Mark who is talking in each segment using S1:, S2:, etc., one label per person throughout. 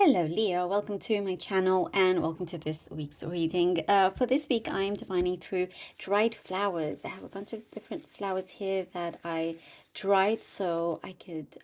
S1: Hello, Leo. Welcome to my channel and welcome to this week's reading. For this week, I am divining through dried flowers. I have a bunch of different flowers here that I dried so I could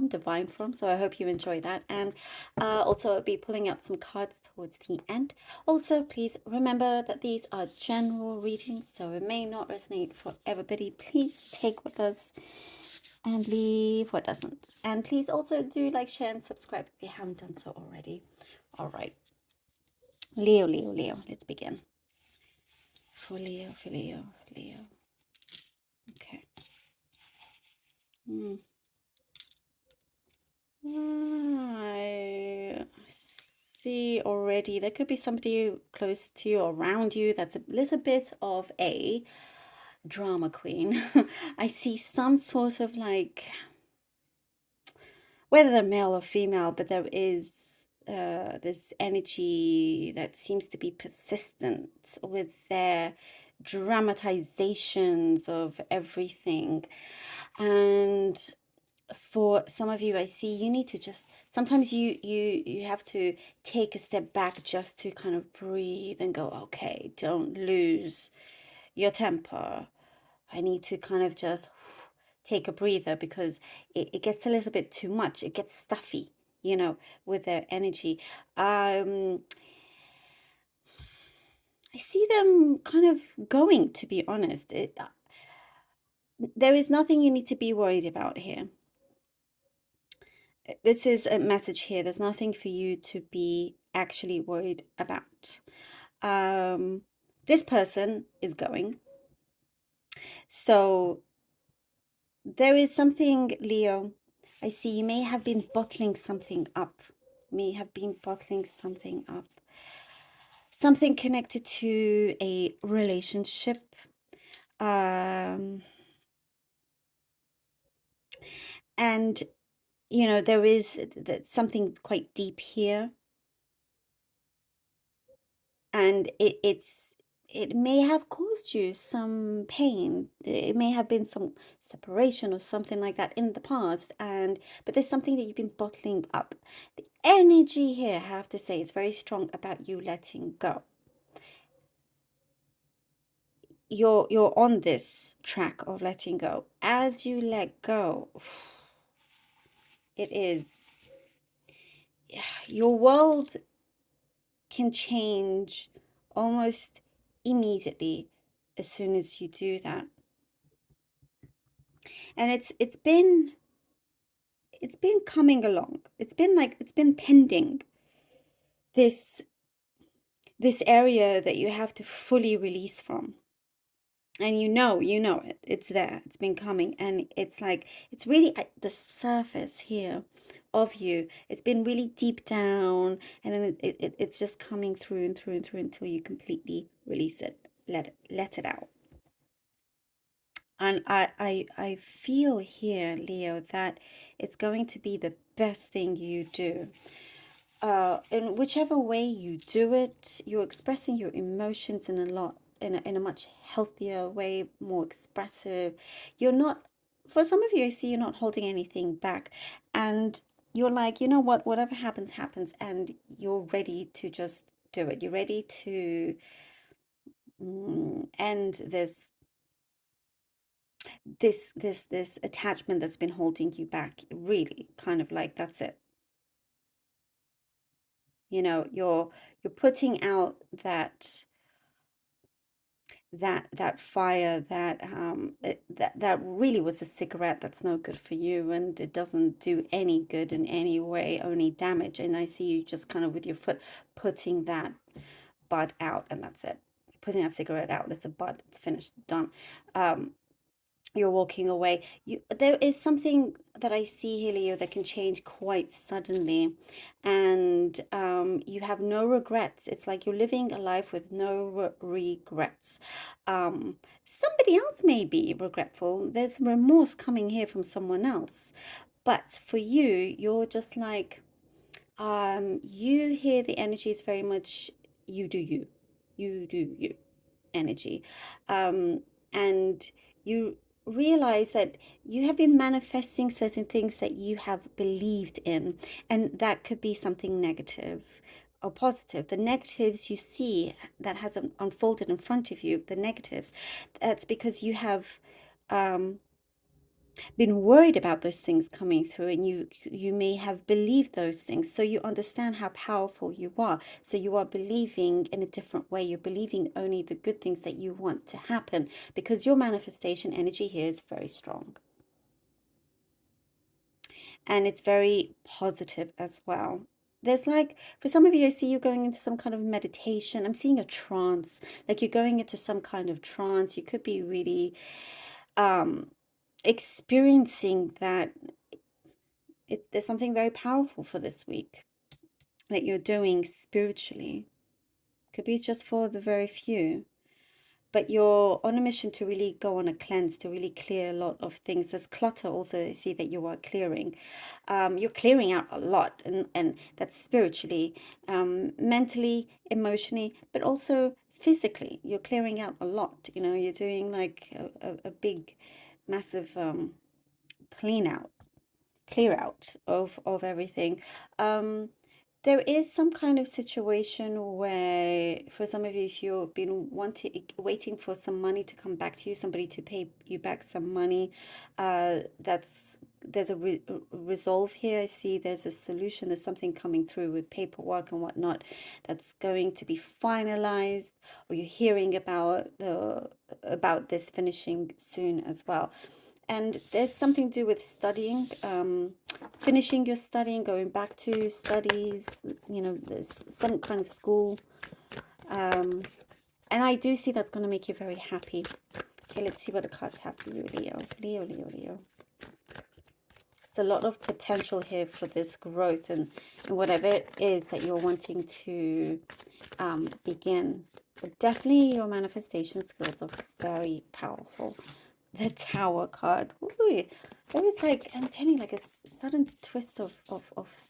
S1: divine from. So I hope you enjoy that. And also, I'll be pulling out some cards towards the end. Also, please remember that these are general readings, so it may not resonate for everybody. Please take what does and leave what doesn't. And please also do like, share, and subscribe if you haven't done so already. All right. Leo, Leo, Leo. Let's begin. For Leo, for Leo, for Leo. Okay. I see already there could be somebody close to you or around you that's a little bit of a drama queen. I see some sort of like, whether they're male or female, but there is this energy that seems to be persistent with their dramatizations of everything. And for some of you, I see you need to just sometimes you have to take a step back just to kind of breathe and go, okay, don't lose your temper. I need to kind of just take a breather because it gets a little bit too much. It gets stuffy, with their energy. I see them kind of going, to be honest. There is nothing you need to be worried about here. This is a message here. There's nothing for you to be actually worried about. This person is going. So there is something, Leo. I see you may have been bottling something up. May have been bottling something up. Something connected to a relationship. And, there is something quite deep here. And it may have caused you some pain. It may have been some separation or something like that in the past. But there's something that you've been bottling up. The energy here, I have to say, is very strong about you letting go. You're on this track of letting go. As you let go, your world can change almost immediately as soon as you do that. And it's been coming along. It's been pending, this area that you have to fully release from. And you know it. It's there. It's been coming. And it's really at the surface here of you. It's been really deep down. And then it's just coming through and through and through until you completely release it. Let it out. And I feel here, Leo, that it's going to be the best thing you do. In whichever way you do it, you're expressing your emotions in a much healthier way, more expressive. You're not, for some of you, I see you're not holding anything back. And you're like, you know what, whatever happens, happens. And you're ready to just do it. You're ready to end this attachment that's been holding you back. Really, kind of like, that's it. You're putting out that fire that really was a cigarette that's no good for you, and it doesn't do any good in any way, only damage. And I see you just kind of with your foot putting that bud out, and that's it. Putting that cigarette out. It's a bud. It's finished. Done. You're walking away. There is something that I see here, Leo, that can change quite suddenly, and you have no regrets. It's like you're living a life with no regrets. Somebody else may be regretful. There's remorse coming here from someone else, but for you, you're just like, you hear the energy is very much you do you do you energy, and you realize that you have been manifesting certain things that you have believed in, and that could be something negative or positive. The negatives you see that has unfolded in front of you, the negatives, that's because you have um, been worried about those things coming through, and you may have believed those things, so you understand how powerful you are. So you are believing in a different way. You're believing only the good things that you want to happen, because your manifestation energy here is very strong, and it's very positive as well. There's like, for some of you, I see you going into some kind of meditation. I'm seeing a trance, like you're going into some kind of trance. You could be really um experiencing that. There's something very powerful for this week that you're doing spiritually. Could be just for the very few, but you're on a mission to really go on a cleanse, to really clear a lot of things. There's clutter also, I see that you are clearing. You're clearing out a lot, and that's spiritually, mentally, emotionally, but also physically. You're clearing out a lot. You know, you're doing like a big, massive clean out, clear out of everything. Um, there is some kind of situation where, for some of you, if you've been waiting for some money to come back to you, somebody to pay you back some money, that's there's a resolve here. I see there's a solution. There's something coming through with paperwork and whatnot that's going to be finalized, or you're hearing about this finishing soon as well. And there's something to do with studying, finishing your studying, going back to studies, you know, there's some kind of school. Um, and I do see that's going to make you very happy. Okay, let's see what the cards have for you, Leo. Leo, Leo, Leo. There's a lot of potential here for this growth, and whatever it is that you're wanting to begin. But definitely your manifestation skills are very powerful. The Tower card. Ooh, there is like, I'm telling you, like a sudden twist of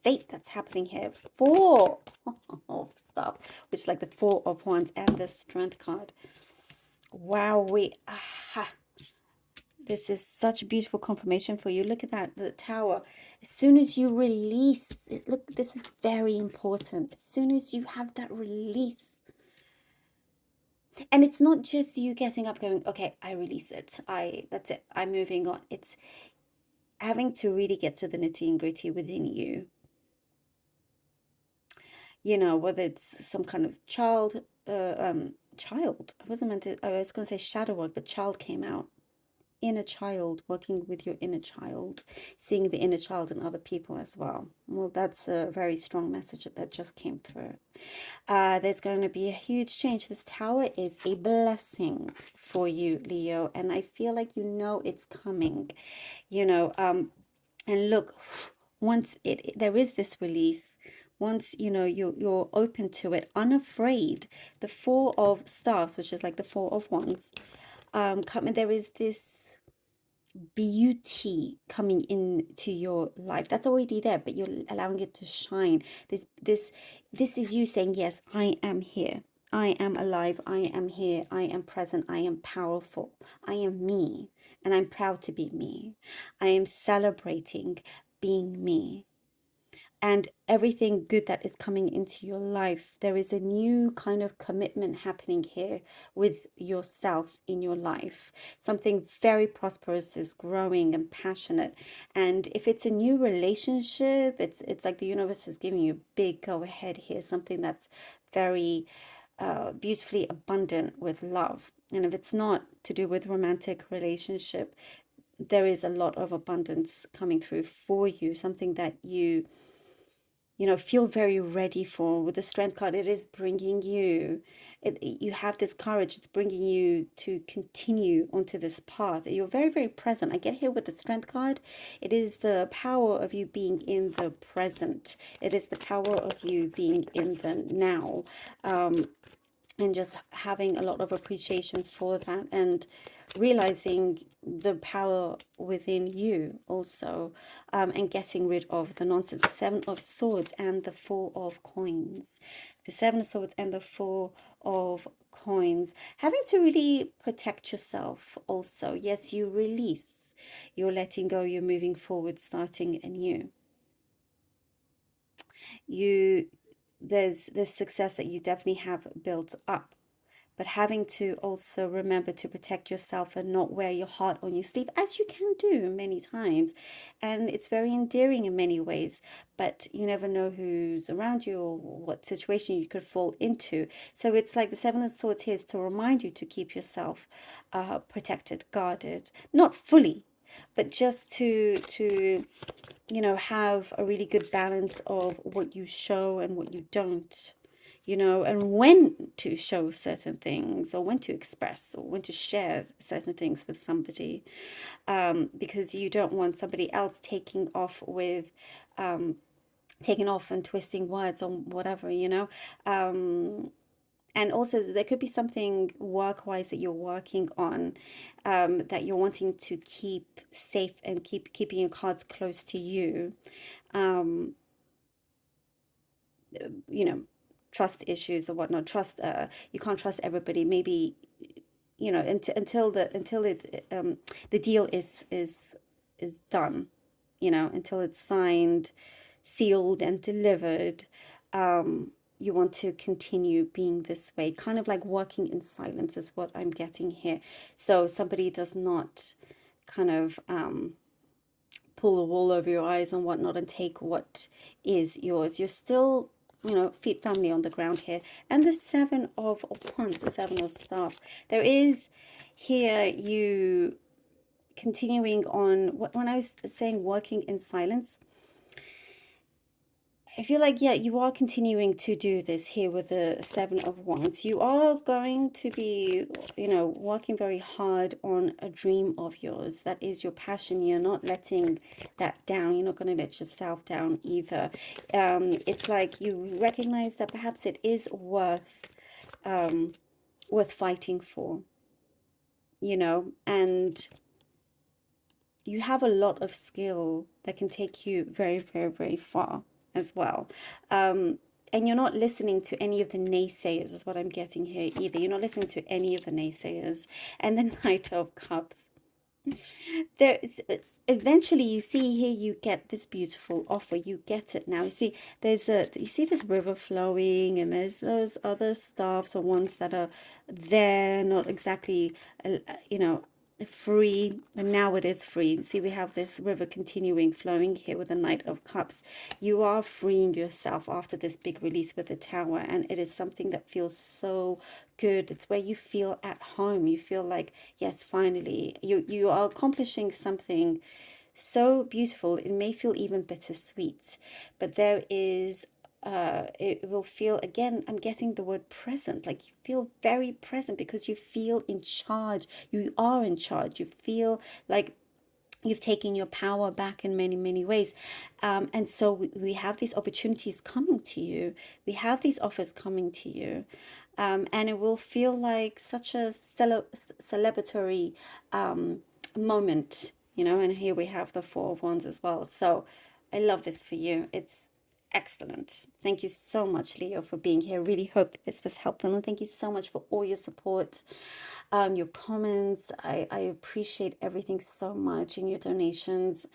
S1: fate that's happening here. Four of stuff, which is like the Four of Wands and the Strength card. Wow, aha. This is such a beautiful confirmation for you. Look at that, the Tower. As soon as you release it, look, this is very important. As soon as you have that release, and it's not just you getting up going, okay, I release it. That's it. I'm moving on. It's having to really get to the nitty and gritty within you. You know, whether it's some kind of child. I wasn't meant to, I was going to say shadow work, but child came out. Inner child, working with your inner child, seeing the inner child in other people as well. Well, that's a very strong message that just came through. There's going to be a huge change. This Tower is a blessing for you, Leo, and I feel like you know it's coming. You know, and look, once there is this release, once you know you're open to it, unafraid, the Four of Stars, which is like the Four of Wands, coming, there is this beauty coming into your life that's already there, but you're allowing it to shine. This is you saying, yes, I am here, I am alive, I am here, I am present, I am powerful, I am me, and I'm proud to be me. I am celebrating being me, and everything good that is coming into your life. There is a new kind of commitment happening here with yourself in your life. Something very prosperous is growing and passionate. And if it's a new relationship, it's like the universe is giving you a big go ahead here, something that's very beautifully abundant with love. And if it's not to do with romantic relationship, there is a lot of abundance coming through for you, something that you know, feel very ready for. With the Strength card, it is bringing you, you have this courage. It's bringing you to continue onto this path. You're very, very present. I get here with the Strength card. It is the power of you being in the present. It is the power of you being in the now. and just having a lot of appreciation for that, and realizing the power within you also, and getting rid of the nonsense. Seven of Swords and the Four of Coins. The Seven of Swords and the Four of Coins. Having to really protect yourself also. Yes, you release. You're letting go. You're moving forward, starting anew. There's success that you definitely have built up, but having to also remember to protect yourself and not wear your heart on your sleeve, as you can do many times. And it's very endearing in many ways, but you never know who's around you or what situation you could fall into. So it's like the Seven of Swords here is to remind you to keep yourself protected, guarded, not fully, but just to have a really good balance of what you show and what you don't, and when to show certain things, or when to express, or when to share certain things with somebody, because you don't want somebody else taking off and twisting words or whatever, and also there could be something work-wise that you're working on, that you're wanting to keep safe and keeping your cards close to you. um, you know Trust issues or whatnot. You can't trust everybody, maybe, until the deal is done, until it's signed, sealed, and delivered. You want to continue being this way, kind of like working in silence is what I'm getting here. So somebody does not kind of pull the wool over your eyes and whatnot and take what is yours. You're still, feet firmly on the ground here. And the Seven of Wands, the Seven of Staff. There is here you continuing on. When I was saying working in silence, I feel like, yeah, you are continuing to do this here with the Seven of Wands. You are going to be, working very hard on a dream of yours. That is your passion. You're not letting that down. You're not going to let yourself down either. It's like you recognize that perhaps it is worth fighting for, and you have a lot of skill that can take you very, very, very far as well. And you're not listening to any of the naysayers, is what I'm getting here either. You're not listening to any of the naysayers. And the Knight of Cups. There is eventually, you see here, you get this beautiful offer. You get it now. You see, you see this river flowing, and there's those other staffs or ones that are there, not exactly, you know, free, and now it is free. See, we have this river continuing flowing here with the Knight of Cups. You are freeing yourself after this big release with the Tower, and it is something that feels so good. It's where you feel at home. You feel like, yes, finally you are accomplishing something so beautiful. It may feel even bittersweet, but there is it will feel, again, I'm getting the word present, like you feel very present because you feel in charge. You are in charge. You feel like you've taken your power back in many, many ways. And so we have these opportunities coming to you. We have these offers coming to you. And it will feel like such a celebratory moment, and here we have the Four of Wands as well. So I love this for you. It's excellent. Thank you so much, Leo, for being here. Really hope this was helpful. And thank you so much for all your support, your comments. I appreciate everything so much, and your donations.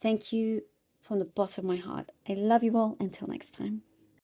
S1: Thank you from the bottom of my heart. I love you all. Until next time.